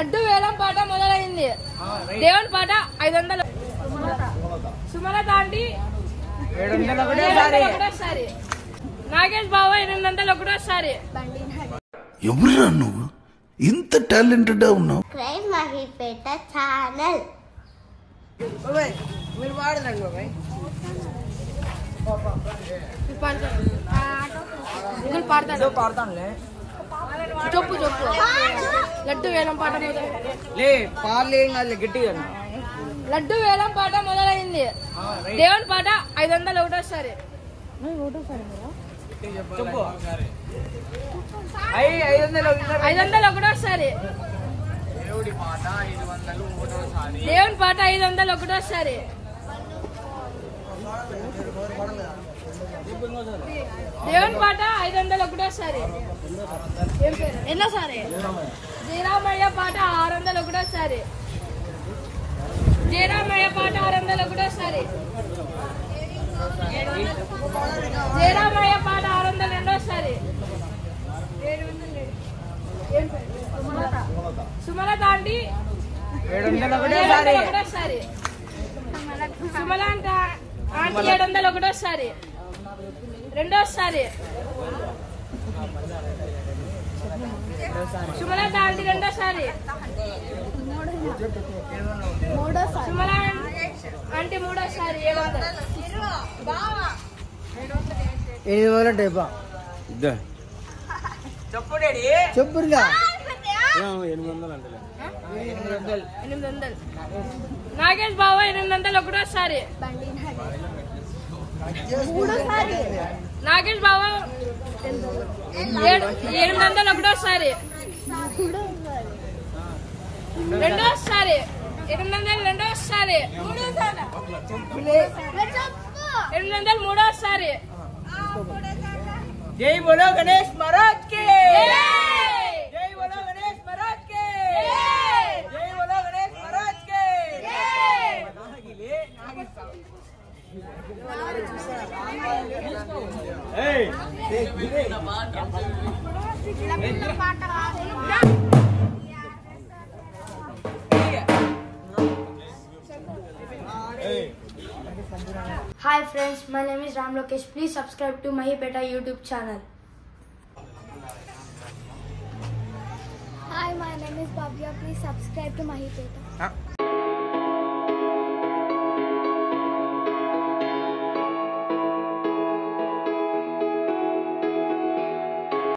లడ్డు వేలం పాట మొదలైంది. దేవుని పాట 500. సుమలత ఆంటీ 701. నాగేష్ బావ 801. ఎవరురా నువ్వు ఇంత టాలెంటెడ్ ఉన్నావు? క్రైమ్ మహిపేట ఛానల్ మీరు వాడదండి బాబాయ్. పాడతానులే. చెప్పు లడ్డు వేలం పాట గట్టిగా. లడ్డు వేలం పాట మొదలైంది. దేవుని పాట 501. 501. దేవుని పాట 501. దేవుని పాట 501. ఎన్నోసారి? జయరామయ్య పాట 601. జయరామయ్య పాట 601. జయరామయ్య పాట 602. సుమలత ఆంటీ 701. సుమలత ఆంటీ 701. రెండోసారి సుమలత ఆంటీ రెండోసారి. సుమల ఆంటీ మూడోసారి 700. చెప్పుడుగా 800. నాగేష్ బావ 801. నాగేష్ బావ 701. రెండోసారి 802. 803. జై బోలో గణేష్ మహారాజ్ కి జై బోలో గణేష్ మహారాజ్ కి జై బోలో గణేష్ మహారాజ్ కి Hi friends, my name is Ram Lokesh. Please subscribe to Mahipeta YouTube channel. Hi, my name is Bhavya. Please subscribe to Mahipeta.